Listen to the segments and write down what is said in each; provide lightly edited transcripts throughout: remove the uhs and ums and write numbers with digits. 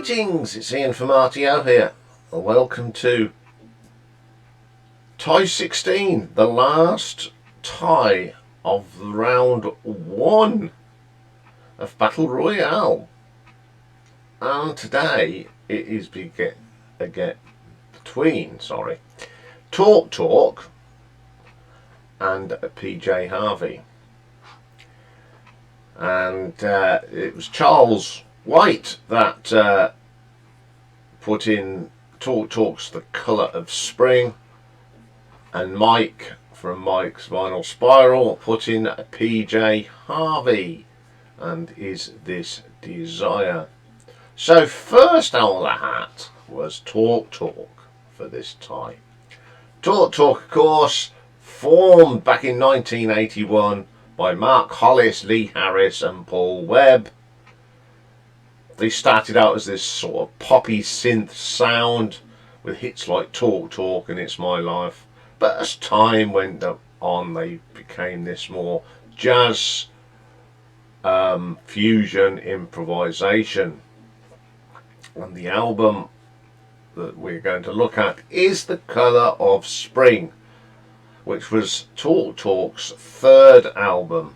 Greetings, it's Ian from RTO here. Welcome to tie 16, the last tie of round 1 of Battle Royale. And today it is between Talk and PJ Harvey. And it was Charles White that put in Talk's The Colour of Spring, and Mike from Mike's Vinyl Spiral put in PJ Harvey and Is This Desire. So first out of the hat was Talk for this tie. Talk, of course, formed back in 1981 by Mark Hollis, Lee Harris and Paul Webb. They started out as this sort of poppy synth sound with hits like Talk and It's My Life, but as time went on they became this more jazz fusion improvisation. And the album that we're going to look at is The Colour of Spring, which was Talk's third album,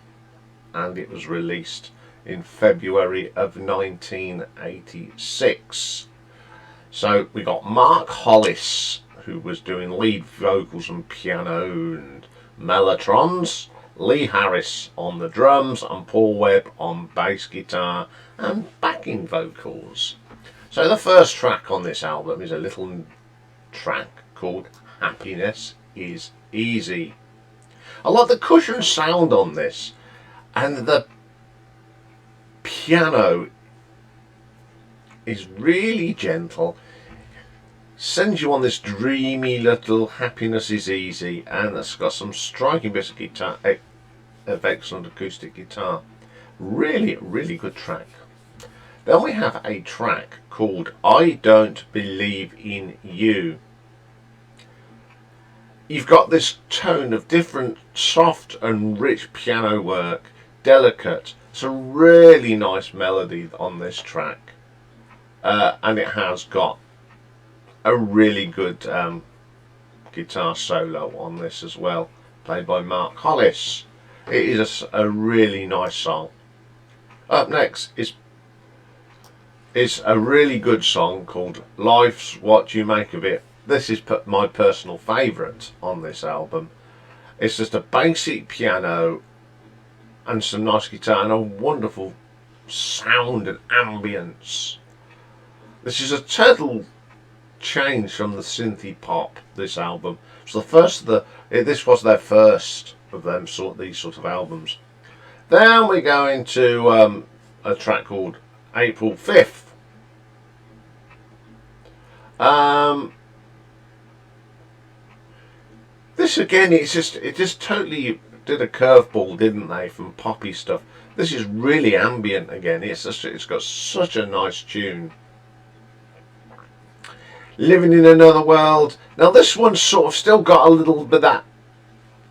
and it was released in February of 1986. So we got Mark Hollis, who was doing lead vocals and piano and mellotrons, Lee Harris on the drums, and Paul Webb on bass guitar and backing vocals. So the first track on this album is a little track called Happiness Is Easy. I like the cushion sound on this, and the piano is really gentle, sends you on this dreamy little Happiness Is Easy, and it's got some striking bits of guitar, of excellent acoustic guitar. Really good track. Then we have a track called I Don't Believe in You. You've got this tone of different soft and rich piano work, delicate. It's a really nice melody on this track, and it has got a really good guitar solo on this as well, played by Mark Hollis. It is a really nice song. Up next is a really good song called Life's What You Make of It. This is my personal favourite on this album. It's just a basic piano and some nice guitar and a wonderful sound and ambience. This is a total change from the synthy pop, this album. So this was their first of them these sort of albums. Then we go into a track called April 5th. This again, it just totally did a curveball, didn't they, from poppy stuff. This is really ambient again. It's got such a nice tune. Living in Another World. Now this one's sort of still got a little bit of that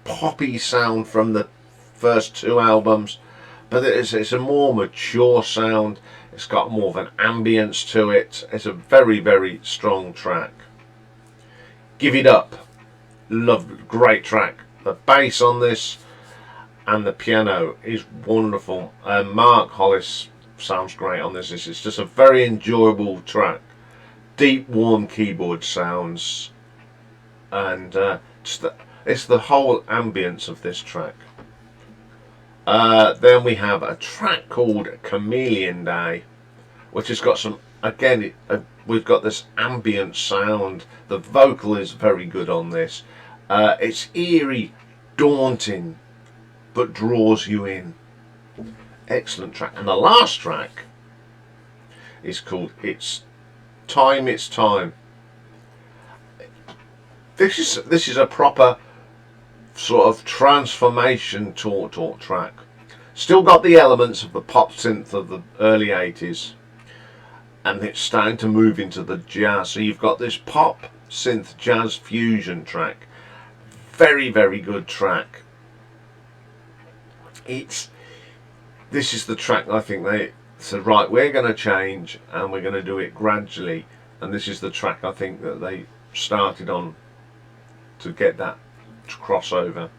poppy sound from the first two albums, but it's a more mature sound. It's got more of an ambience to it. It's a very strong track. Give It Up. Great track. The bass on this and the piano is wonderful. Mark Hollis sounds great on this. It's just a very enjoyable track. Deep, warm keyboard sounds, and it's the whole ambience of this track. Then we have a track called Chameleon Day, which has got some, again, we've got this ambient sound. The vocal is very good on this. It's eerie, daunting, but draws you in. Excellent track. And the last track is called It's Time. This is a proper sort of transformation Talk track. Still got the elements of the pop synth of the early 80s, and it's starting to move into the jazz. So you've got this pop synth jazz fusion track. Very good track. This is the track I think they said, right, we're going to change and we're going to do it gradually. And this is the track I think that they started on to get that crossover.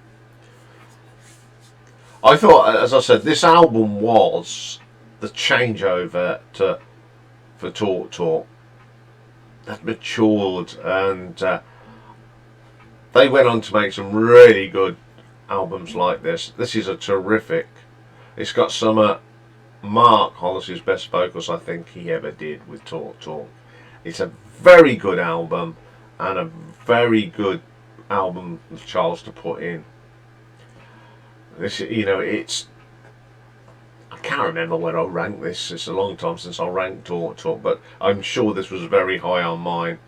I thought, as I said, this album was the changeover for Talk Talk. That matured, and they went on to make some really good albums like this. This is a terrific. It's got some Mark Hollis's best vocals I think he ever did with Talk Talk. It's a very good album, and a very good album of Charles to put in. This, you know, it's, I can't remember where I ranked this. It's a long time since I ranked Talk Talk, but I'm sure this was very high on mine.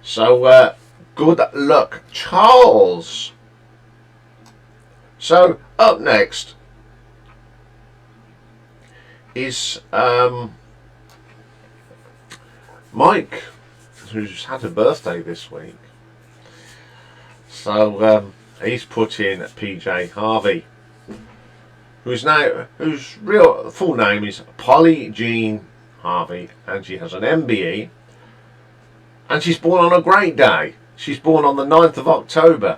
So good luck, Charles. So up next is Mike, who's had a birthday this week. So he's put in PJ Harvey, whose real full name is Polly Jean Harvey, and she has an MBE, and she's born on a great day. She's born on the 9th of October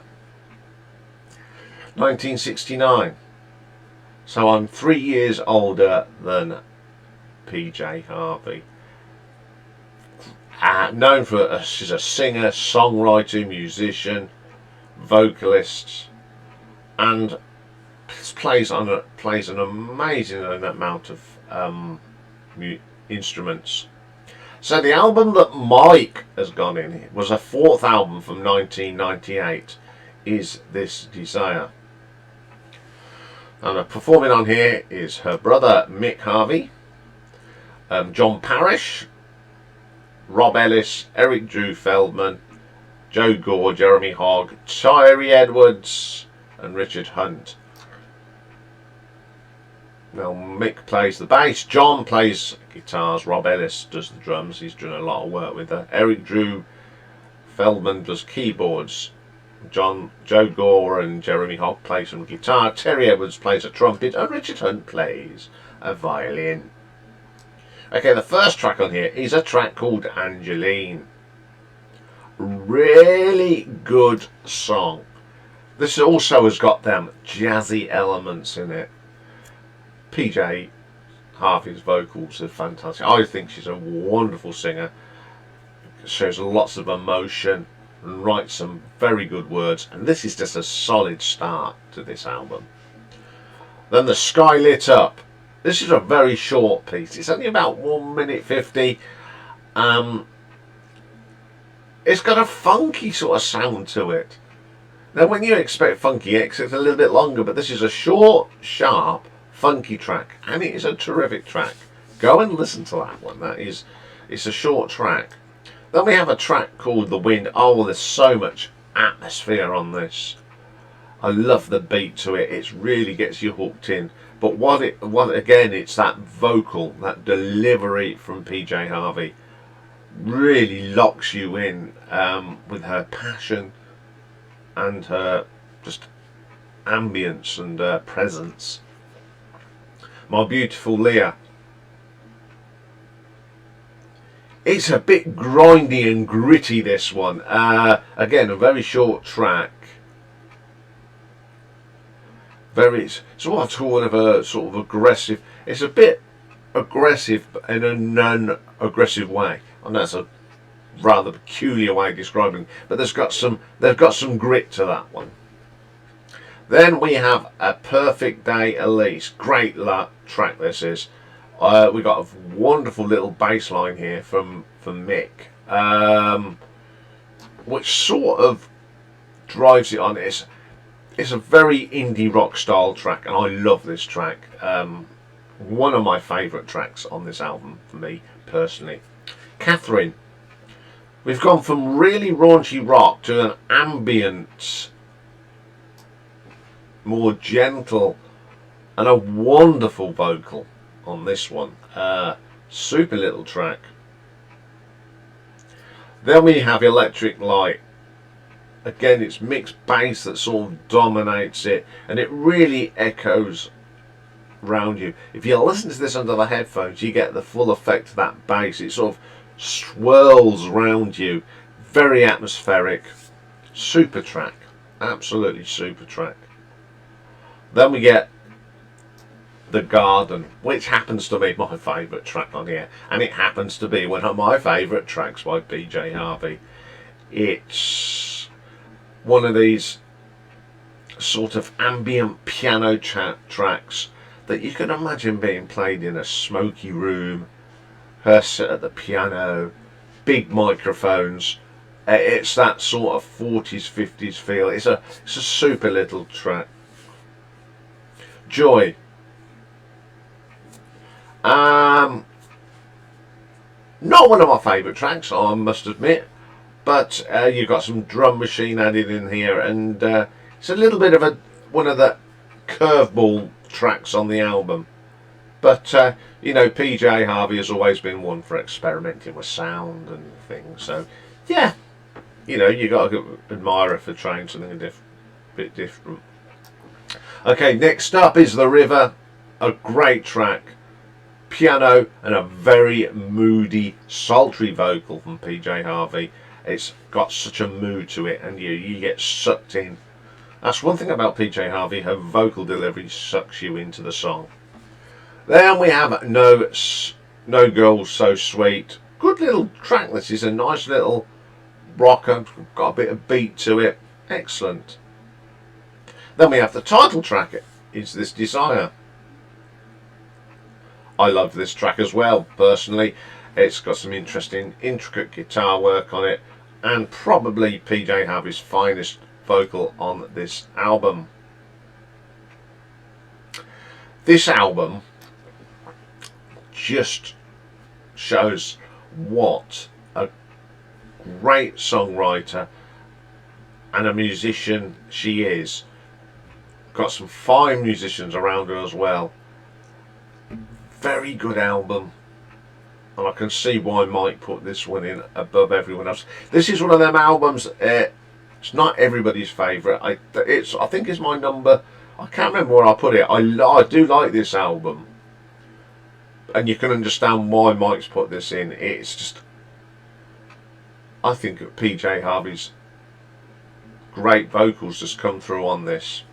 1969. So I'm 3 years older than PJ Harvey. Known for she's a singer, songwriter, musician, vocalist, and plays an amazing amount of instruments. So the album that Mike has gone in was a fourth album from 1998. Is This Desire? And performing on here is her brother Mick Harvey, John Parrish, Rob Ellis, Eric Drew Feldman, Joe Gore, Jeremy Hogg, Tyree Edwards, and Richard Hunt. Now Mick plays the bass, John plays guitars, Rob Ellis does the drums. He's done a lot of work with her. Eric Drew Feldman does keyboards. Joe Gore and Jeremy Hogg play some guitar. Terry Edwards plays a trumpet, and Richard Hunt plays a violin. Okay, the first track on here is a track called Angelene. Really good song. This also has got them jazzy elements in it. PJ Harvey's vocals are fantastic. I think she's a wonderful singer. Shows lots of emotion and writes some very good words, and this is just a solid start to this album. Then The Sky Lit Up. This is a very short piece. It's only about 1 minute 50. It's got a funky sort of sound to it. Now when you expect funky, it's a little bit longer, but this is a short, sharp, funky track, and it is a terrific track. Go and listen to that one. It's a short track. Then we have a track called The Wind. Oh, there's so much atmosphere on this. I love the beat to it. It really gets you hooked in. But what again, it's that vocal, that delivery from PJ Harvey really locks you in with her passion and her just ambience and presence. My Beautiful Leah. It's a bit grindy and gritty, this one. Again, a very short track. It's sort of aggressive. It's a bit aggressive in a non-aggressive way. And that's a rather peculiar way of describing it. But they've got some grit to that one. Then we have A Perfect Day Elise. Great track this is. We got a wonderful little bass line here from Mick, which sort of drives it on. It's a very indie rock style track, and I love this track. One of my favourite tracks on this album for me personally. Catherine. We've gone from really raunchy rock to an ambient, more gentle, and a wonderful vocal on this one. Super little track. Then we have Electric Light. Again, it's mixed bass that sort of dominates it, and it really echoes round you. If you listen to this under the headphones, you get the full effect of that bass. It sort of swirls round you. Very atmospheric. Super track. Absolutely super track. Then we get The Garden, which happens to be my favourite track on here, and it happens to be one of my favourite tracks by PJ Harvey. It's one of these sort of ambient piano tracks that you can imagine being played in a smoky room, her sit at the piano, big microphones. It's that sort of 40s, 50s feel. It's a super little track. Joy. Not one of my favourite tracks, I must admit, but you've got some drum machine added in here, and it's a little bit of one of the curveball tracks on the album. But you know, PJ Harvey has always been one for experimenting with sound and things. So yeah, you know, you got to admire her for trying something a bit different. Okay, next up is The River, a great track. Piano and a very moody, sultry vocal from PJ Harvey. It's got such a mood to it, and you get sucked in. That's one thing about PJ Harvey, her vocal delivery sucks you into the song. Then we have No Girl So Sweet. Good little track. This is a nice little rocker, got a bit of beat to it. Excellent. Then we have the title track, Is This Desire. I love this track as well, personally. It's got some interesting, intricate guitar work on it, and probably PJ Harvey's finest vocal on this album. This album just shows what a great songwriter and a musician she is. Got some fine musicians around her as well. Very good album, and I can see why Mike put this one in above everyone else. This is one of them albums, it's not everybody's favourite. I think it's my number, I can't remember where I put it. I do like this album, and you can understand why Mike's put this in. It's just, I think PJ Harvey's great vocals just come through on this.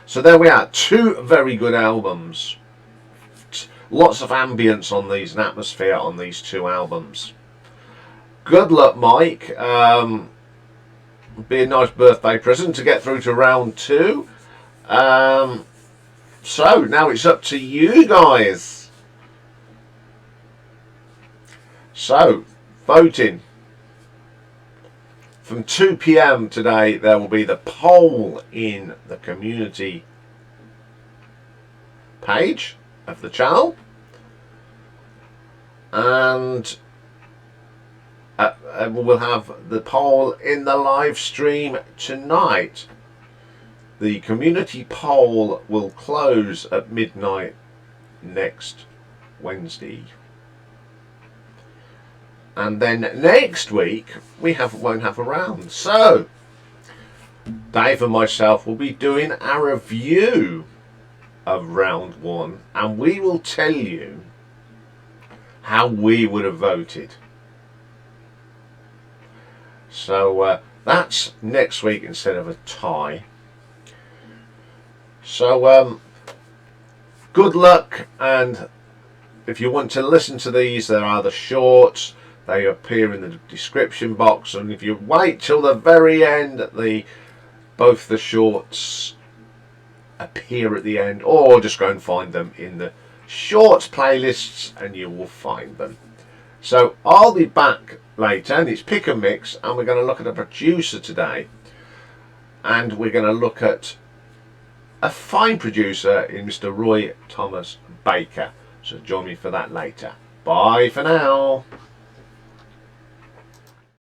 So there we are, two very good albums. Lots of ambience on these and atmosphere on these two albums. Good luck, Mike. Be a nice birthday present to get through to round 2. So now it's up to you guys. So, voting. From 2 PM today, there will be the poll in the community page of the channel, and we'll have the poll in the live stream tonight. The community poll will close at midnight next Wednesday, and then next week we won't have a round. So Dave and myself will be doing a review of round 1, and we will tell you how we would have voted. So that's next week instead of a tie. So good luck, and if you want to listen to these, there are the shorts. They appear in the description box, and if you wait till the very end, both the shorts appear at the end, or just go and find them in the shorts playlists and you will find them. So I'll be back later, and it's pick and mix, and we're going to look at a producer today, and we're going to look at a fine producer in Mr. Roy Thomas Baker. So join me for that later. Bye for now.